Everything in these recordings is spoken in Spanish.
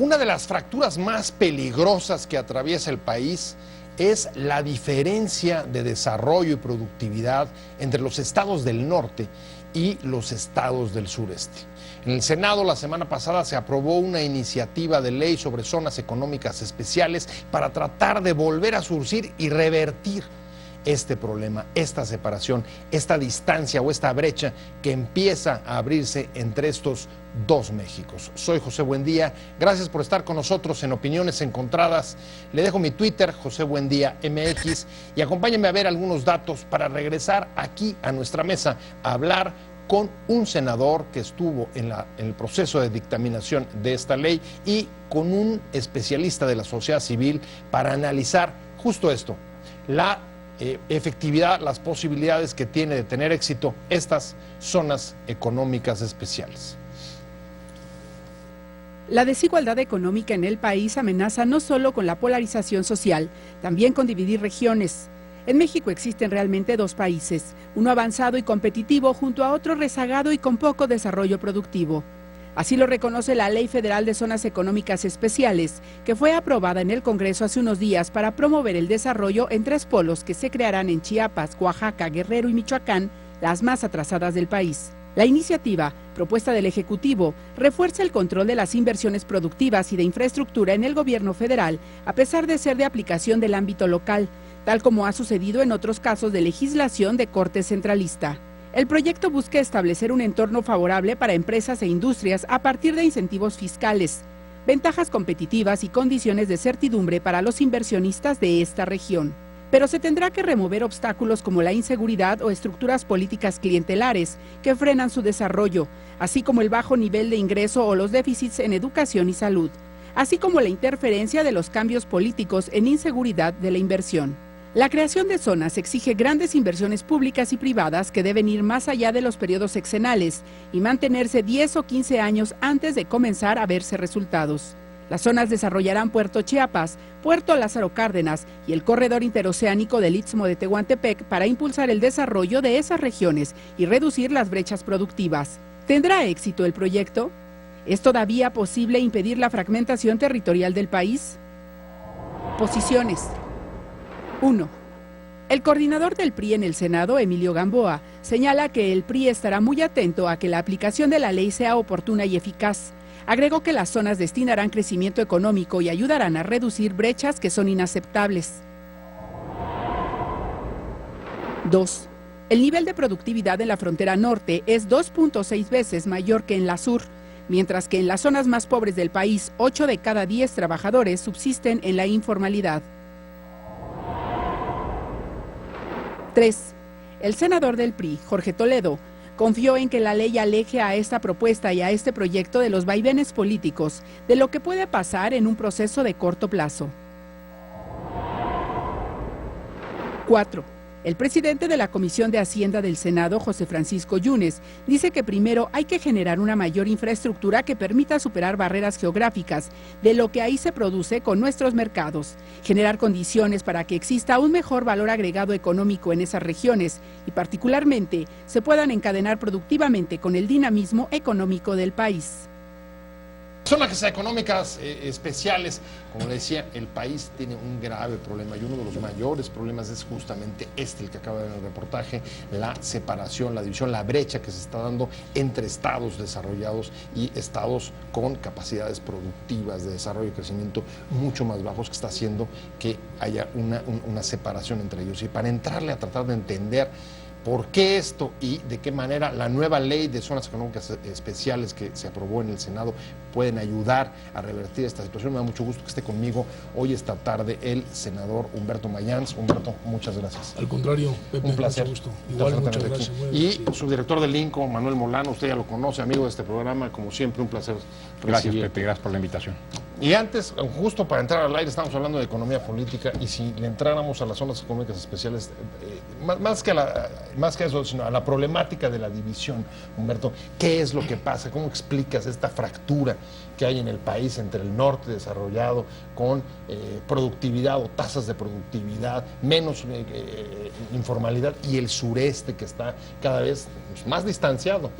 Una de las fracturas más peligrosas que atraviesa el país es la diferencia de desarrollo y productividad entre los estados del norte y los estados del sureste. En el Senado la semana pasada se aprobó una iniciativa de ley sobre zonas económicas especiales para tratar de volver a surgir y revertir este problema, esta separación, esta distancia o esta brecha que empieza a abrirse entre estos dos Méxicos. Soy José Buendía, gracias por estar con nosotros en Opiniones Encontradas. Le dejo mi Twitter, José Buendía MX, y acompáñenme a ver algunos datos para regresar aquí a nuestra mesa a hablar con un senador que estuvo en el proceso de dictaminación de esta ley y con un especialista de la sociedad civil para analizar justo esto, la efectividad, las posibilidades que tiene de tener éxito estas zonas económicas especiales. La desigualdad económica en el país amenaza no solo con la polarización social, también con dividir regiones. En México existen realmente dos países, uno avanzado y competitivo junto a otro rezagado y con poco desarrollo productivo. Así lo reconoce la Ley Federal de Zonas Económicas Especiales, que fue aprobada en el Congreso hace unos días para promover el desarrollo en tres polos que se crearán en Chiapas, Oaxaca, Guerrero y Michoacán, las más atrasadas del país. La iniciativa, propuesta del Ejecutivo, refuerza el control de las inversiones productivas y de infraestructura en el gobierno federal, a pesar de ser de aplicación del ámbito local, tal como ha sucedido en otros casos de legislación de corte centralista. El proyecto busca establecer un entorno favorable para empresas e industrias a partir de incentivos fiscales, ventajas competitivas y condiciones de certidumbre para los inversionistas de esta región. Pero se tendrá que remover obstáculos como la inseguridad o estructuras políticas clientelares que frenan su desarrollo, así como el bajo nivel de ingreso o los déficits en educación y salud, así como la interferencia de los cambios políticos en inseguridad de la inversión. La creación de zonas exige grandes inversiones públicas y privadas que deben ir más allá de los periodos sexenales y mantenerse 10 o 15 años antes de comenzar a verse resultados. Las zonas desarrollarán Puerto Chiapas, Puerto Lázaro Cárdenas y el corredor interoceánico del Istmo de Tehuantepec para impulsar el desarrollo de esas regiones y reducir las brechas productivas. ¿Tendrá éxito el proyecto? ¿Es todavía posible impedir la fragmentación territorial del país? Posiciones. 1. El coordinador del PRI en el Senado, Emilio Gamboa, señala que el PRI estará muy atento a que la aplicación de la ley sea oportuna y eficaz. Agregó que las zonas destinarán crecimiento económico y ayudarán a reducir brechas que son inaceptables. 2. El nivel de productividad en la frontera norte es 2.6 veces mayor que en la sur, mientras que en las zonas más pobres del país, 8 de cada 10 trabajadores subsisten en la informalidad. 3. El senador del PRI, Jorge Toledo, confió en que la ley aleje a esta propuesta y a este proyecto de los vaivenes políticos, de lo que puede pasar en un proceso de corto plazo. 4. El presidente de la Comisión de Hacienda del Senado, José Francisco Yunes, dice que primero hay que generar una mayor infraestructura que permita superar barreras geográficas de lo que ahí se produce con nuestros mercados, generar condiciones para que exista un mejor valor agregado económico en esas regiones y particularmente se puedan encadenar productivamente con el dinamismo económico del país. Zonas económicas especiales, como le decía, el país tiene un grave problema y uno de los mayores problemas es justamente el que acaba de ver en el reportaje, la separación, la división, la brecha que se está dando entre estados desarrollados y estados con capacidades productivas de desarrollo y crecimiento mucho más bajos, que está haciendo que haya una separación entre ellos. Y para entrarle a tratar de entender por qué esto y de qué manera la nueva ley de zonas económicas especiales que se aprobó en el Senado pueden ayudar a revertir esta situación. Me da mucho gusto que esté conmigo hoy esta tarde el senador Humberto Mayans. Humberto, muchas gracias. Al contrario, Pepe, un placer. Mucho gusto. Igual, muchas gracias. Y subdirector del INCO, Manuel Molano, usted ya lo conoce, amigo de este programa, como siempre, un placer. Gracias, Pepe, gracias por la invitación. Y antes, justo para entrar al aire, estamos hablando de economía política, y si le entráramos a las zonas económicas especiales, más que eso, sino a la problemática de la división, Humberto, ¿qué es lo que pasa? ¿Cómo explicas esta fractura que hay en el país entre el norte desarrollado con productividad o tasas de productividad, menos informalidad, y el sureste que está cada vez más distanciado?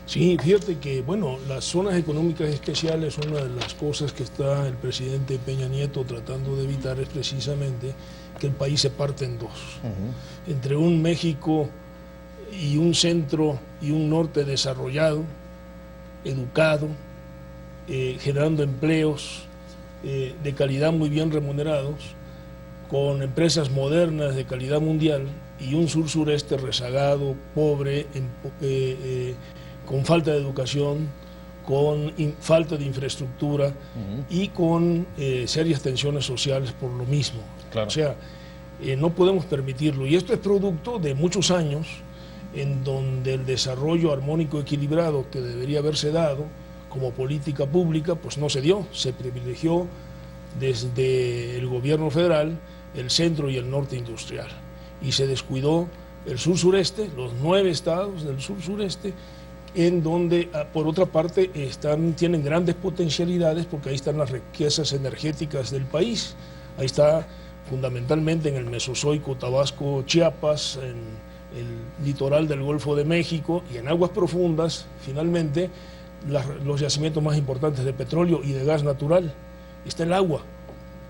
Sí, fíjate que, bueno, las zonas económicas especiales, una de las cosas que está el presidente Peña Nieto tratando de evitar es precisamente que el país se parte en dos. Entre un México y un centro y un norte desarrollado, educado, generando empleos de calidad muy bien remunerados, con empresas modernas de calidad mundial, y un sur-sureste rezagado, pobre, con falta de educación, con falta de infraestructura y con serias tensiones sociales por lo mismo. Claro. O sea, no podemos permitirlo. Y esto es producto de muchos años en donde el desarrollo armónico equilibrado que debería haberse dado como política pública, pues no se dio. Se privilegió desde el gobierno federal el centro y el norte industrial. Y se descuidó el sur-sureste, los 9 estados del sur-sureste, en donde, por otra parte, tienen grandes potencialidades porque ahí están las riquezas energéticas del país. Ahí está fundamentalmente en el Mesozoico, Tabasco, Chiapas, en el litoral del Golfo de México y en aguas profundas, finalmente, los yacimientos más importantes de petróleo y de gas natural. Está el agua.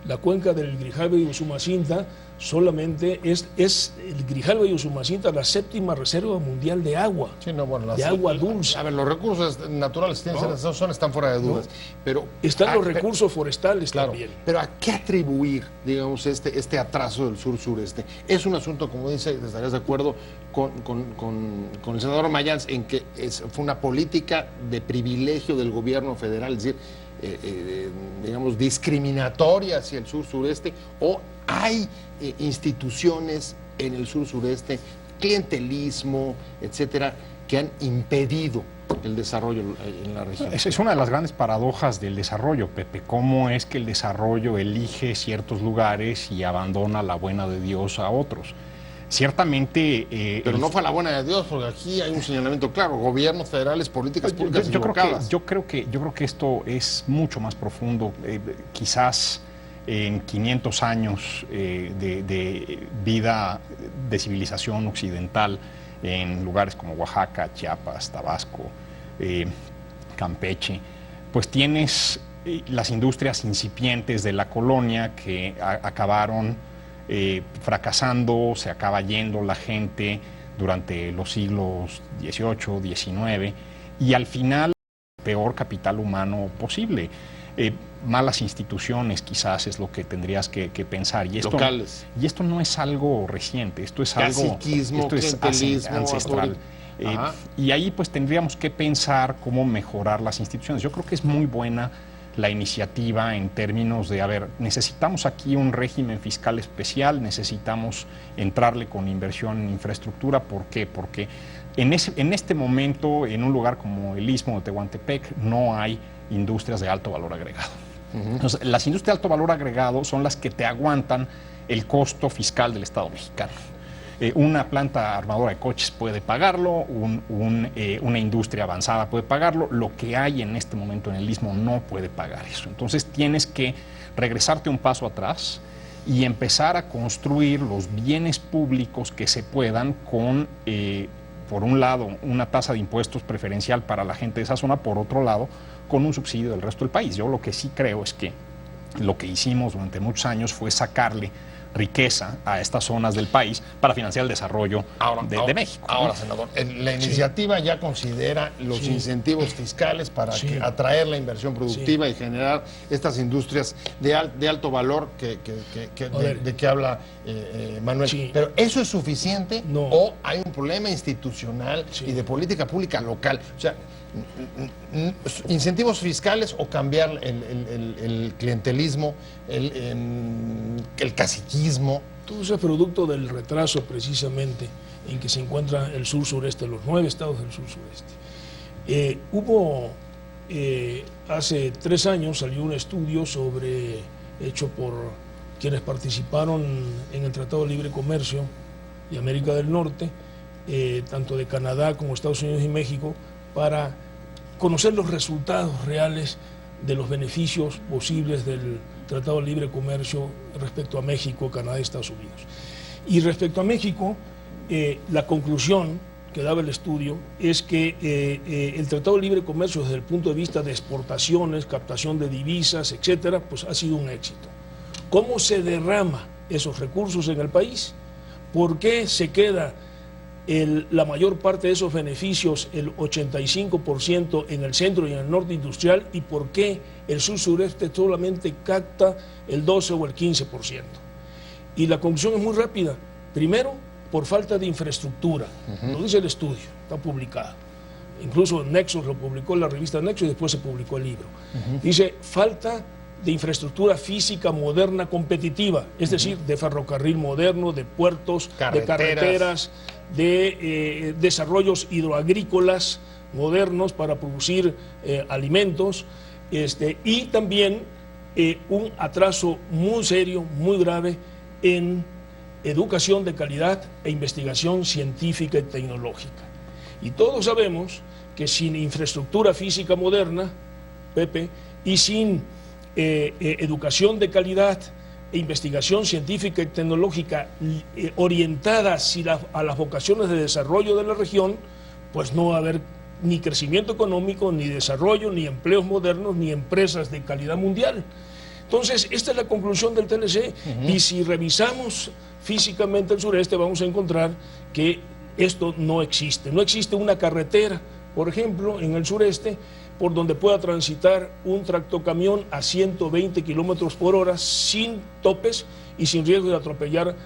La cuenca del Grijalva y Usumacinta solamente es el Grijalva y Usumacinta la 7ª reserva mundial de agua, sí, no, bueno, de agua dulce. A ver, los recursos naturales que tienen esa zona están fuera de dudas, pero están los recursos forestales, claro, también. Pero ¿a qué atribuir, digamos, este atraso del sur-sureste? Es un asunto, como dice, estarías de acuerdo con el senador Mayans, en que fue una política de privilegio del gobierno federal, es decir, digamos, discriminatoria hacia el sur-sureste, o hay instituciones en el sur-sureste, clientelismo, etcétera, que han impedido el desarrollo en la región. Es una de las grandes paradojas del desarrollo, Pepe. ¿Cómo es que el desarrollo elige ciertos lugares y abandona la buena de Dios a otros? Ciertamente... pero no fue la buena de Dios, porque aquí hay un señalamiento claro: gobiernos federales, políticas públicas equivocadas. Yo creo que esto es mucho más profundo. Quizás en 500 años de vida de civilización occidental, en lugares como Oaxaca, Chiapas, Tabasco, Campeche, pues tienes las industrias incipientes de la colonia que acabaron fracasando, se acaba yendo la gente durante los siglos XVIII, XIX, y al final el peor capital humano posible. Malas instituciones quizás es lo que tendrías que pensar. Y esto, locales. Y esto no es algo reciente, esto es algo ancestral. Y ahí pues tendríamos que pensar cómo mejorar las instituciones. Yo creo que es muy buena la iniciativa en términos de, a ver, necesitamos aquí un régimen fiscal especial, necesitamos entrarle con inversión en infraestructura. ¿Por qué? Porque en este momento, en un lugar como el Istmo de Tehuantepec, no hay industrias de alto valor agregado. Entonces, las industrias de alto valor agregado son las que te aguantan el costo fiscal del Estado mexicano. Una planta armadora de coches puede pagarlo, una industria avanzada puede pagarlo. Lo que hay en este momento en el Istmo no puede pagar eso. Entonces tienes que regresarte un paso atrás y empezar a construir los bienes públicos que se puedan con, por un lado, una tasa de impuestos preferencial para la gente de esa zona, por otro lado, con un subsidio del resto del país. Yo lo que sí creo es que lo que hicimos durante muchos años fue sacarle riqueza a estas zonas del país para financiar el desarrollo de México. Ahora, senador, la iniciativa ya considera los incentivos fiscales para atraer la inversión productiva y generar estas industrias de alto valor de que habla Manuel. Pero ¿eso es suficiente o hay un problema institucional y de política pública local? O sea, incentivos fiscales o cambiar el clientelismo, el caciquismo. Todo eso es producto del retraso precisamente en que se encuentra el sur-sureste, los 9 estados del sur-sureste. Hace 3 años salió un estudio hecho por quienes participaron en el Tratado de Libre Comercio de América del Norte, tanto de Canadá como Estados Unidos y México, para conocer los resultados reales de los beneficios posibles del Tratado de Libre Comercio respecto a México, Canadá y Estados Unidos. Y respecto a México, la conclusión que daba el estudio es que el Tratado de Libre Comercio desde el punto de vista de exportaciones, captación de divisas, etcétera, pues ha sido un éxito. ¿Cómo se derrama esos recursos en el país? ¿Por qué se queda la mayor parte de esos beneficios, el 85% en el centro y en el norte industrial, y por qué el sur-sureste solamente capta el 12 o el 15%? Y la conclusión es muy rápida. Primero, por falta de infraestructura. Lo dice el estudio, está publicado. Incluso Nexos lo publicó en la revista Nexos y después se publicó el libro. Dice, falta de infraestructura física moderna competitiva, es decir, de ferrocarril moderno, de puertos, de carreteras, de desarrollos hidroagrícolas modernos para producir alimentos, y también un atraso muy serio, muy grave en educación de calidad e investigación científica y tecnológica. Y todos sabemos que sin infraestructura física moderna, Pepe, y sin educación de calidad e investigación científica y tecnológica orientada a las vocaciones de desarrollo de la región, pues no va a haber ni crecimiento económico, ni desarrollo, ni empleos modernos, ni empresas de calidad mundial. Entonces, esta es la conclusión del TLC, y si revisamos físicamente el sureste vamos a encontrar que esto no existe. No existe una carretera, por ejemplo, en el sureste, por donde pueda transitar un tractocamión a 120 kilómetros por hora sin topes y sin riesgo de atropellar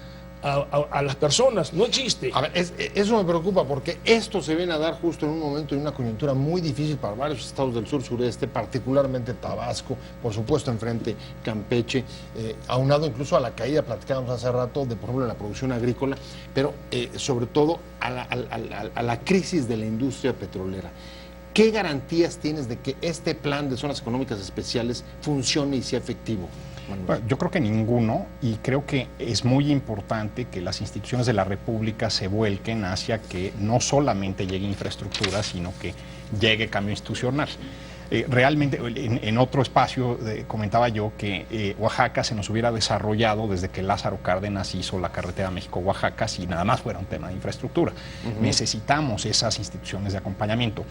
a las personas. No existe. A ver, eso me preocupa porque esto se viene a dar justo en un momento y una coyuntura muy difícil para varios estados del sur-sureste, particularmente Tabasco, por supuesto enfrente Campeche, aunado incluso a la caída, platicábamos hace rato, de por ejemplo la producción agrícola, pero sobre todo a la crisis de la industria petrolera. ¿Qué garantías tienes de que este plan de zonas económicas especiales funcione y sea efectivo? Bueno, yo creo que ninguno, y creo que es muy importante que las instituciones de la República se vuelquen hacia que no solamente llegue infraestructura, sino que llegue cambio institucional. Realmente, en otro espacio comentaba yo que Oaxaca se nos hubiera desarrollado desde que Lázaro Cárdenas hizo la carretera México-Oaxaca si nada más fuera un tema de infraestructura. Necesitamos esas instituciones de acompañamiento.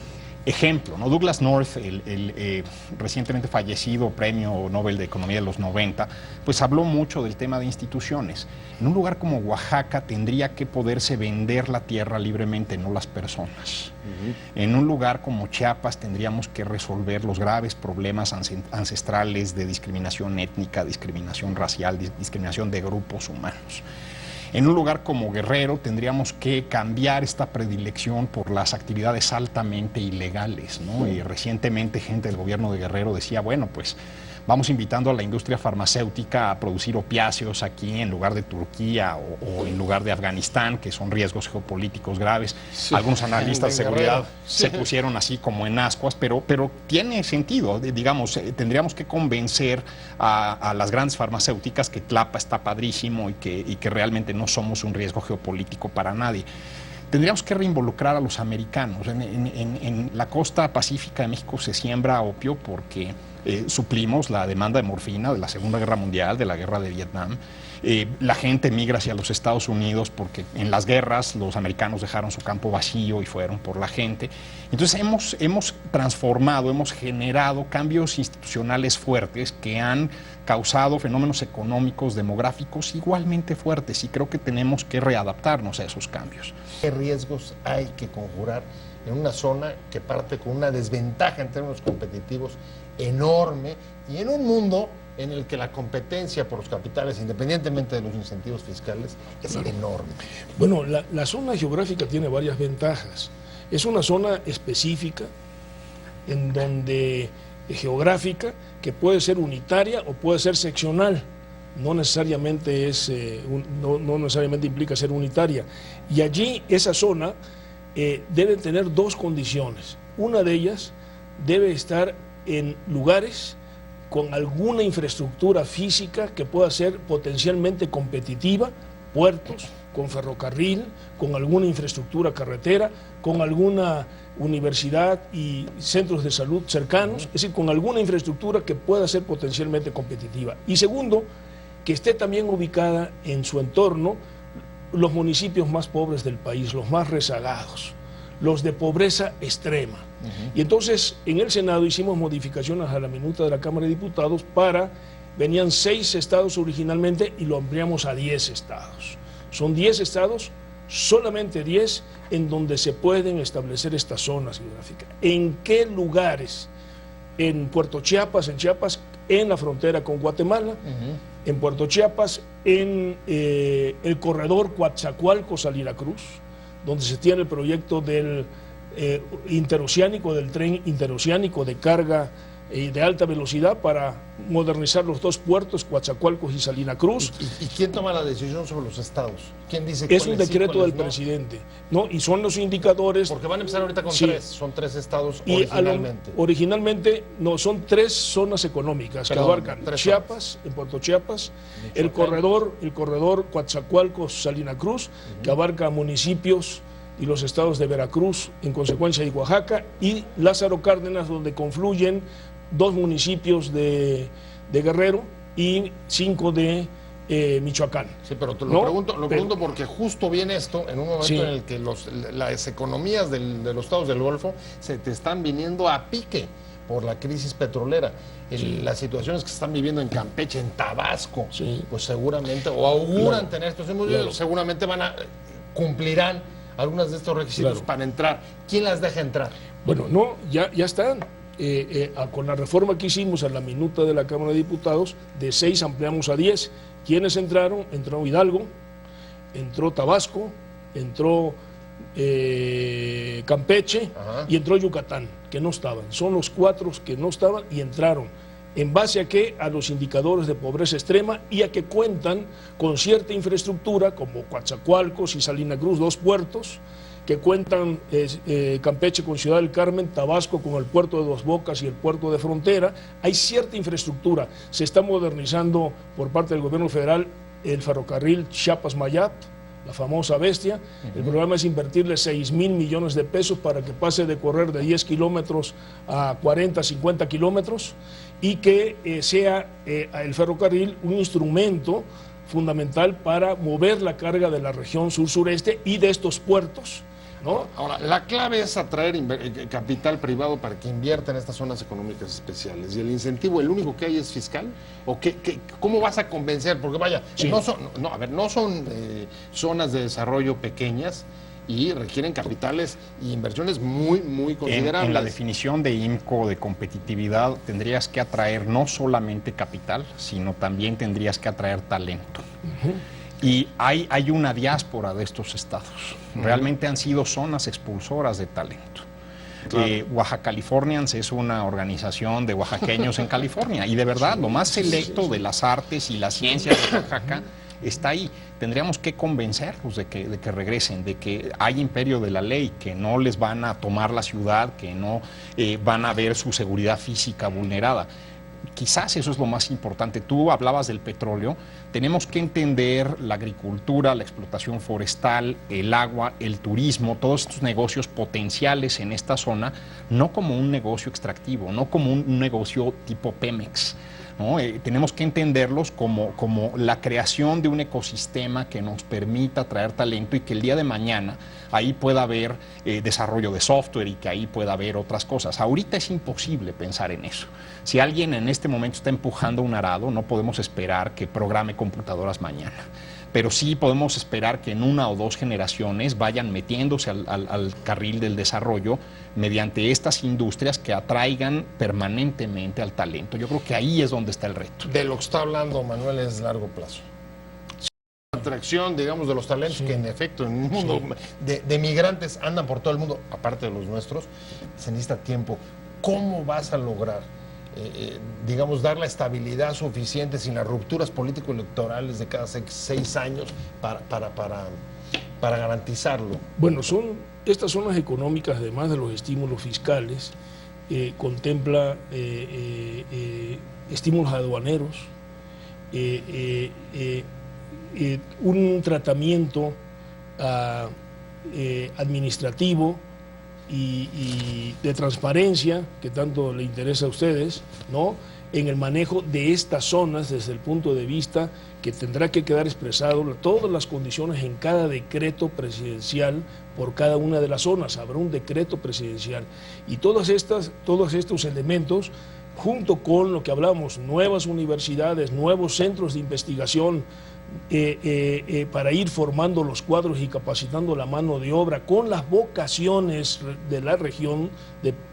Ejemplo, ¿no? Douglas North, el recientemente fallecido premio Nobel de Economía de los 90, pues habló mucho del tema de instituciones. En un lugar como Oaxaca tendría que poderse vender la tierra libremente, no las personas. En un lugar como Chiapas tendríamos que resolver los graves problemas ancestrales de discriminación étnica, discriminación racial, discriminación de grupos humanos. En un lugar como Guerrero tendríamos que cambiar esta predilección por las actividades altamente ilegales, ¿no? Y recientemente gente del gobierno de Guerrero decía, bueno, pues vamos invitando a la industria farmacéutica a producir opiáceos aquí en lugar de Turquía o en lugar de Afganistán, que son riesgos geopolíticos graves. Sí, algunos analistas de seguridad se pusieron así como en ascuas, pero tiene sentido. Digamos, tendríamos que convencer a las grandes farmacéuticas que Tlapa está padrísimo y que realmente no somos un riesgo geopolítico para nadie. Tendríamos que reinvolucrar a los americanos. En la costa pacífica de México se siembra opio porque suplimos la demanda de morfina de la Segunda Guerra Mundial, de la Guerra de Vietnam. La gente migra hacia los Estados Unidos porque en las guerras los americanos dejaron su campo vacío y fueron por la gente. Entonces hemos transformado, hemos generado cambios institucionales fuertes que han causado fenómenos económicos, demográficos igualmente fuertes, y creo que tenemos que readaptarnos a esos cambios. ¿Qué riesgos hay que conjurar en una zona que parte con una desventaja en términos competitivos enorme y en un mundo en el que la competencia por los capitales, independientemente de los incentivos fiscales, es enorme? Bueno, la zona geográfica tiene varias ventajas. Es una zona específica, en donde geográfica, que puede ser unitaria o puede ser seccional. No necesariamente no necesariamente implica ser unitaria. Y allí esa zona debe tener dos condiciones. Una de ellas debe estar en lugares con alguna infraestructura física que pueda ser potencialmente competitiva, puertos, con ferrocarril, con alguna infraestructura carretera, con alguna universidad y centros de salud cercanos, es decir, con alguna infraestructura que pueda ser potencialmente competitiva. Y segundo, que esté también ubicada en su entorno los municipios más pobres del país, los más rezagados, los de pobreza extrema. Y entonces en el Senado hicimos modificaciones a la minuta de la Cámara de Diputados venían 6 estados originalmente y lo ampliamos a 10 estados. Son 10 estados, solamente 10 en donde se pueden establecer estas zonas geográficas. ¿En qué lugares? En Puerto Chiapas, en la frontera con Guatemala, en Puerto Chiapas, en el corredor Coatzacoalcos-Salina Cruz, donde se tiene el proyecto del interoceánico, del tren interoceánico de carga de alta velocidad para modernizar los 2 puertos, Coatzacoalcos y Salina Cruz. ¿Y quién toma la decisión sobre los estados? ¿Quién dice es un decreto del presidente, ¿no? Y son los indicadores. Porque van a empezar ahorita con 3, son 3 estados originalmente. Originalmente, no, son 3 zonas económicas que abarcan Chiapas, en Puerto Chiapas, el corredor Coatzacoalcos, Salina Cruz, que abarca municipios y los estados de Veracruz, en consecuencia, y Oaxaca, y Lázaro Cárdenas, donde confluyen 2 municipios de Guerrero y 5 de Michoacán. Sí, pero te lo pregunto porque justo viene esto en un momento en el que las economías de los estados del Golfo se te están viniendo a pique por la crisis petrolera. Las situaciones que se están viviendo en Campeche, en Tabasco, pues seguramente, o auguran tener estos seguramente cumplirán algunas de estos requisitos para entrar. ¿Quién las deja entrar? Bueno, no, ya están. Con la reforma que hicimos a la minuta de la Cámara de Diputados, de 6 ampliamos a 10. ¿Quiénes entraron? Entró Hidalgo, entró Tabasco, entró Campeche y entró Yucatán, que no estaban. Son los 4 que no estaban y entraron. ¿En base a qué? A los indicadores de pobreza extrema y a que cuentan con cierta infraestructura, como Coatzacoalcos y Salina Cruz, 2 puertos, que cuentan Campeche con Ciudad del Carmen, Tabasco con el puerto de Dos Bocas y el puerto de frontera. Hay cierta infraestructura. Se está modernizando por parte del gobierno federal el ferrocarril Chiapas-Mayat, la famosa bestia. El programa es invertirle 6,000 millones de pesos para que pase de correr de 10 kilómetros a 40, 50 kilómetros y que sea el ferrocarril un instrumento fundamental para mover la carga de la región sur-sureste y de estos puertos, ¿no? Ahora, la clave es atraer capital privado para que invierta en estas zonas económicas especiales. ¿Y el incentivo, el único que hay es fiscal? ¿O cómo vas a convencer? Porque vaya, no son zonas de desarrollo pequeñas y requieren capitales y inversiones muy, muy considerables. En la definición de IMCO de competitividad tendrías que atraer no solamente capital, sino también tendrías que atraer talento. Y hay una diáspora de estos estados. Realmente han sido zonas expulsoras de talento. Claro. Oaxaca Californians es una organización de oaxaqueños en California y de verdad lo más selecto de las artes y las ciencias de Oaxaca está ahí. Tendríamos que convencerlos de que regresen, de que hay imperio de la ley, que no les van a tomar la ciudad, que no van a ver su seguridad física vulnerada. Quizás eso es lo más importante. Tú hablabas del petróleo. Tenemos que entender la agricultura, la explotación forestal, el agua, el turismo, todos estos negocios potenciales en esta zona, no como un negocio extractivo, no como un negocio tipo Pemex, ¿no? Tenemos que entenderlos como la creación de un ecosistema que nos permita atraer talento y que el día de mañana ahí pueda haber desarrollo de software y que ahí pueda haber otras cosas. Ahorita es imposible pensar en eso. Si alguien en este momento está empujando un arado, no podemos esperar que programe computadoras mañana. Pero sí podemos esperar que en 1 o 2 generaciones vayan metiéndose al carril del desarrollo mediante estas industrias que atraigan permanentemente al talento. Yo creo que ahí es donde está el reto. De lo que está hablando Manuel es largo plazo. La atracción, digamos, de los talentos que en efecto en un mundo de migrantes andan por todo el mundo, aparte de los nuestros, se necesita tiempo. ¿Cómo vas a lograr digamos, dar la estabilidad suficiente sin las rupturas político-electorales de cada 6 años para garantizarlo? Bueno, estas zonas económicas, además de los estímulos fiscales, contempla estímulos aduaneros, un tratamiento administrativo y de transparencia que tanto le interesa a ustedes, ¿no? en el manejo de estas zonas desde el punto de vista que tendrá que quedar expresado todas las condiciones en cada decreto presidencial por cada una de las zonas. Habrá un decreto presidencial y todos estos elementos, junto con lo que hablamos, nuevas universidades, nuevos centros de investigación, para ir formando los cuadros y capacitando la mano de obra con las vocaciones de la región,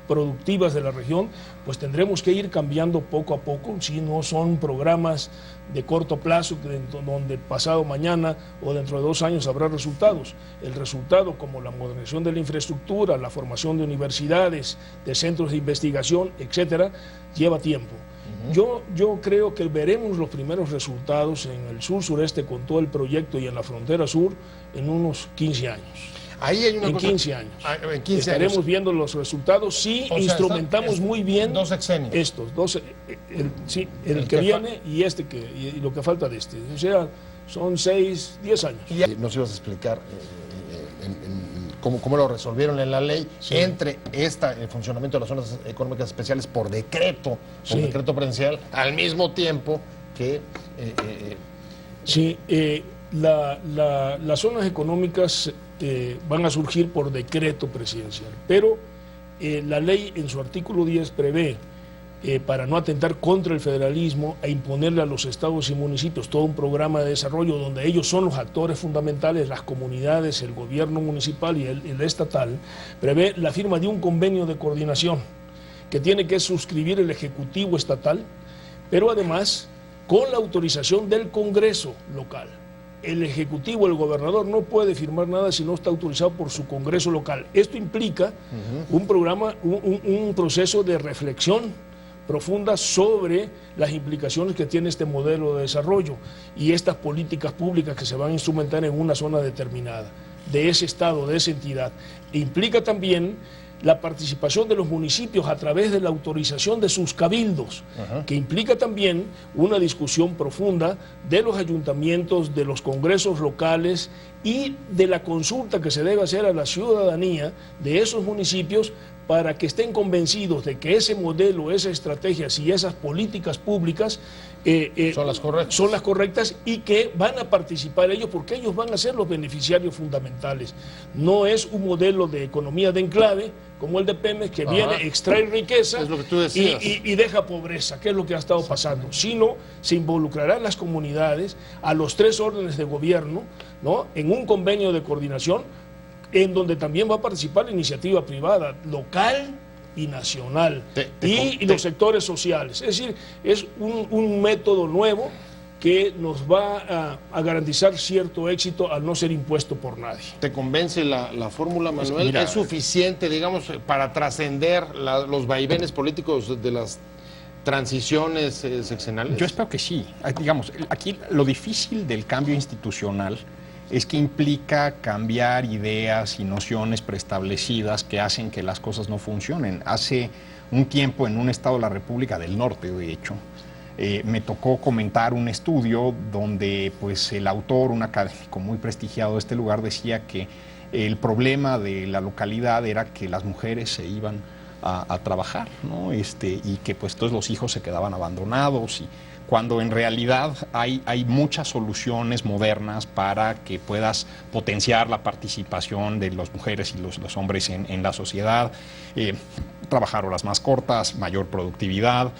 productivas de la región, pues tendremos que ir cambiando poco a poco. Si no son programas de corto plazo donde pasado mañana o dentro de 2 años habrá resultados. El resultado, como la modernización de la infraestructura, la formación de universidades, de centros de investigación, etcétera, lleva tiempo. Yo creo que veremos los primeros resultados en el sur-sureste con todo el proyecto y en la frontera sur en unos 15 años. Ahí hay una cosa, 15 años. En 15 estaremos años. Viendo los resultados si instrumentamos muy bien 2 sexenios. Estos, el que viene y y lo que falta de este. O sea, son 6, 10 años. Nos ibas a explicar cómo lo resolvieron en la ley, entre el funcionamiento de las zonas económicas especiales por decreto presidencial, al mismo tiempo que... las zonas económicas van a surgir por decreto presidencial, pero la ley en su artículo 10 prevé, para no atentar contra el federalismo, e imponerle a los estados y municipios todo un programa de desarrollo donde ellos son los actores fundamentales, las comunidades, el gobierno municipal y el estatal, prevé la firma de un convenio de coordinación que tiene que suscribir el Ejecutivo estatal, pero además con la autorización del Congreso local. El Ejecutivo, el gobernador, no puede firmar nada si no está autorizado por su Congreso local. Esto implica un proceso de reflexión profunda sobre las implicaciones que tiene este modelo de desarrollo y estas políticas públicas que se van a instrumentar en una zona determinada, de ese estado, de esa entidad. E implica también la participación de los municipios a través de la autorización de sus cabildos, que implica también una discusión profunda de los ayuntamientos, de los congresos locales y de la consulta que se debe hacer a la ciudadanía de esos municipios para que estén convencidos de que ese modelo, esas estrategias y esas políticas públicas son las correctas y que van a participar ellos porque ellos van a ser los beneficiarios fundamentales. No es un modelo de economía de enclave como el de Pemex que viene, extrae riqueza y deja pobreza, que es lo que ha estado pasando, sino se involucrarán las comunidades, a los 3 órdenes de gobierno, ¿no?, en un convenio de coordinación en donde también va a participar la iniciativa privada, local y nacional, y los sectores sociales. Es decir, es un método nuevo que nos va a garantizar cierto éxito al no ser impuesto por nadie. ¿Te convence la fórmula, Manuel? ¿Es suficiente, digamos, para trascender los vaivenes políticos de las transiciones sexenales? Yo espero que sí. Digamos, aquí lo difícil del cambio institucional es que implica cambiar ideas y nociones preestablecidas que hacen que las cosas no funcionen. Hace un tiempo en un estado de la República del Norte, de hecho, me tocó comentar un estudio donde pues, el autor, un académico muy prestigiado de este lugar, decía que el problema de la localidad era que las mujeres se iban a trabajar, ¿no? Y que pues todos los hijos se quedaban abandonados, y cuando en realidad hay muchas soluciones modernas para que puedas potenciar la participación de las mujeres y los hombres en la sociedad, trabajar horas más cortas, mayor productividad,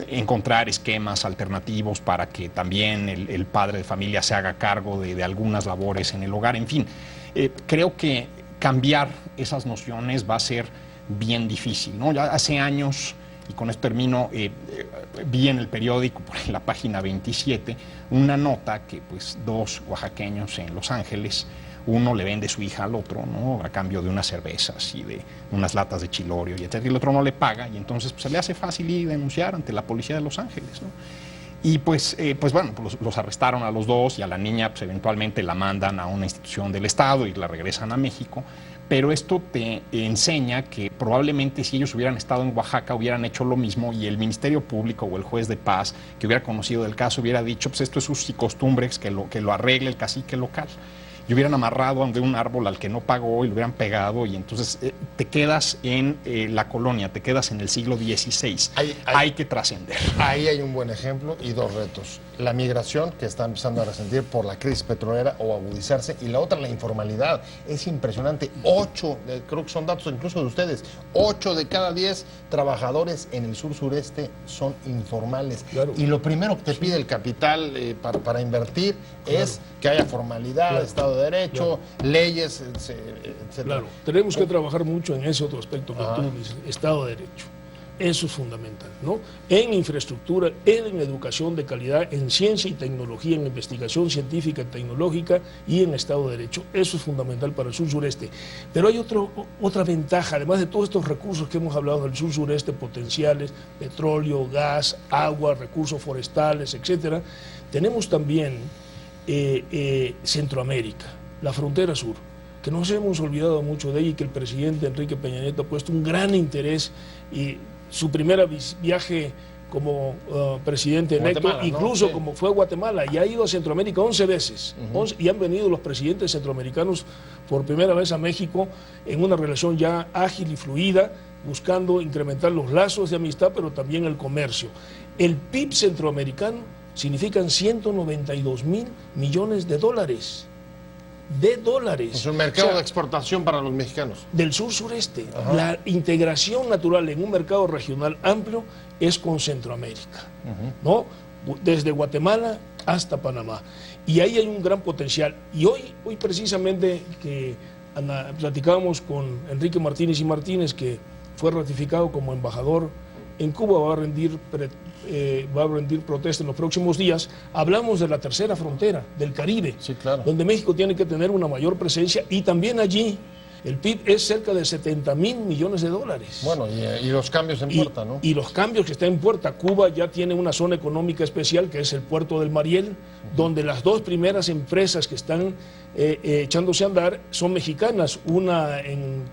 encontrar esquemas alternativos para que también el padre de familia se haga cargo de algunas labores en el hogar, en fin. Creo que cambiar esas nociones va a ser bien difícil, ¿no? Ya hace años, y con esto termino, vi en el periódico, en la página 27, una nota que pues 2 oaxaqueños en Los Ángeles, uno le vende su hija al otro, ¿no?, a cambio de unas cervezas y de unas latas de chilorio, y etcétera, y el otro no le paga, y entonces pues, se le hace fácil ir denunciar ante la policía de Los Ángeles, ¿no? Y pues bueno, los arrestaron a los 2, y a la niña pues eventualmente la mandan a una institución del Estado y la regresan a México. Pero esto te enseña que probablemente si ellos hubieran estado en Oaxaca hubieran hecho lo mismo, y el Ministerio Público o el juez de paz que hubiera conocido del caso hubiera dicho, pues esto es sus y costumbres, que lo arregle el cacique local. y hubieran amarrado a un árbol al que no pagó y lo hubieran pegado, y entonces te quedas en la colonia, te quedas en el siglo XVI. Hay que trascender. Ahí hay un buen ejemplo y dos retos. La migración, que está empezando a resentir por la crisis petrolera o agudizarse, y la otra, la informalidad. Es impresionante. 8, creo que son datos incluso de ustedes, 8 de cada 10 trabajadores en el sur-sureste son informales. Claro. Y lo primero que te pide el capital para invertir es que haya formalidad, Estado de Derecho, leyes, etc. Claro, tenemos que trabajar mucho en ese otro aspecto que tú dices, Estado de Derecho. Eso es fundamental, ¿no? En infraestructura, en educación de calidad, en ciencia y tecnología, en investigación científica y tecnológica y en Estado de Derecho. Eso es fundamental para el sur-sureste. Pero hay otra ventaja, además de todos estos recursos que hemos hablado del sur-sureste, potenciales, petróleo, gas, agua, recursos forestales, etcétera. Tenemos también Centroamérica, la frontera sur, que nos hemos olvidado mucho de ella y que el presidente Enrique Peña Nieto ha puesto un gran interés, y su primer viaje como presidente electo, incluso como fue a Guatemala, y ha ido a Centroamérica 11 veces, y han venido los presidentes centroamericanos por primera vez a México en una relación ya ágil y fluida, buscando incrementar los lazos de amistad, pero también el comercio. El PIB centroamericano significan 192,000 millones de dólares. Es un mercado de exportación para los mexicanos. Del sur-sureste. La integración natural en un mercado regional amplio es con Centroamérica, ¿no? Desde Guatemala hasta Panamá. Y ahí hay un gran potencial. Y hoy precisamente que platicábamos con Enrique Martínez y Martínez, que fue ratificado como embajador en Cuba, va a rendir protesta en los próximos días. Hablamos de la tercera frontera, del Caribe, donde México tiene que tener una mayor presencia, y también allí el PIB es cerca de 70,000 millones de dólares. Bueno, y los cambios en puerta, ¿no? Y los cambios que están en puerta. Cuba ya tiene una zona económica especial, que es el puerto del Mariel, donde las dos primeras empresas que están echándose a andar son mexicanas, una en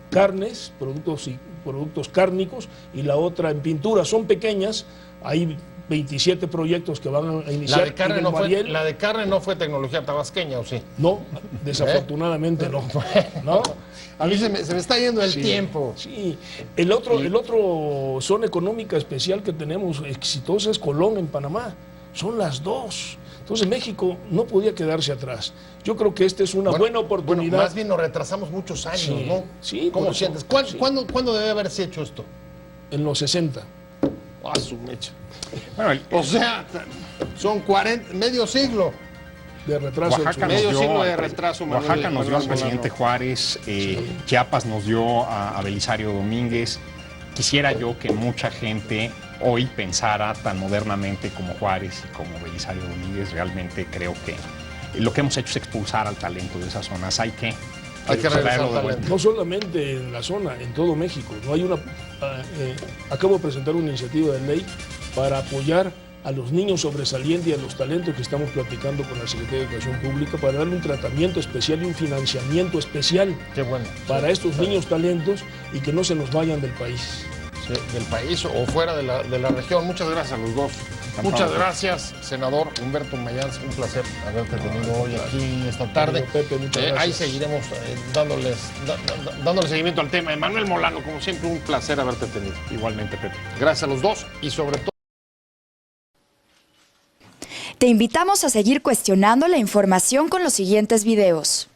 carnes, productos cárnicos, y la otra en pintura. Son pequeñas, hay 27 proyectos que van a iniciar. La de carne no fue tecnología tabasqueña, ¿o sí? No, desafortunadamente no. A mí se me está yendo el tiempo. Sí, el otro zona económica especial que tenemos exitosa es Colón, en Panamá. Son las dos. Entonces México no podía quedarse atrás. Yo creo que esta es una buena oportunidad. Bueno, más bien nos retrasamos muchos años, ¿no? Sí. ¿Cómo sientes? ¿Cuándo debe haberse hecho esto? En los 60. Su mecha. Bueno, o sea, son medio siglo de retraso. Medio siglo de retraso. Oaxaca nos dio al presidente Juárez, Chiapas nos dio a Belisario Domínguez. Quisiera yo que mucha gente hoy pensara tan modernamente como Juárez y como Belisario Domínguez. Realmente creo que lo que hemos hecho es expulsar al talento de esas zonas. Hay que regresarlo de vuelta. No solamente en la zona, en todo México. No hay acabo de presentar una iniciativa de ley para apoyar a los niños sobresalientes y a los talentos que estamos platicando con la Secretaría de Educación Pública, para darle un tratamiento especial y un financiamiento especial para estos niños talentos, y que no se nos vayan del país. Sí, del país o fuera de la región. Muchas gracias a los dos. Muchas gracias, senador Humberto Mayans. Un placer haberte tenido hoy aquí esta tarde. Pepe, muchas gracias. Ahí seguiremos dándole seguimiento al tema. Manuel Molano, como siempre, un placer haberte tenido. Igualmente, Pepe. Gracias a los dos y sobre todo. Te invitamos a seguir cuestionando la información con los siguientes videos.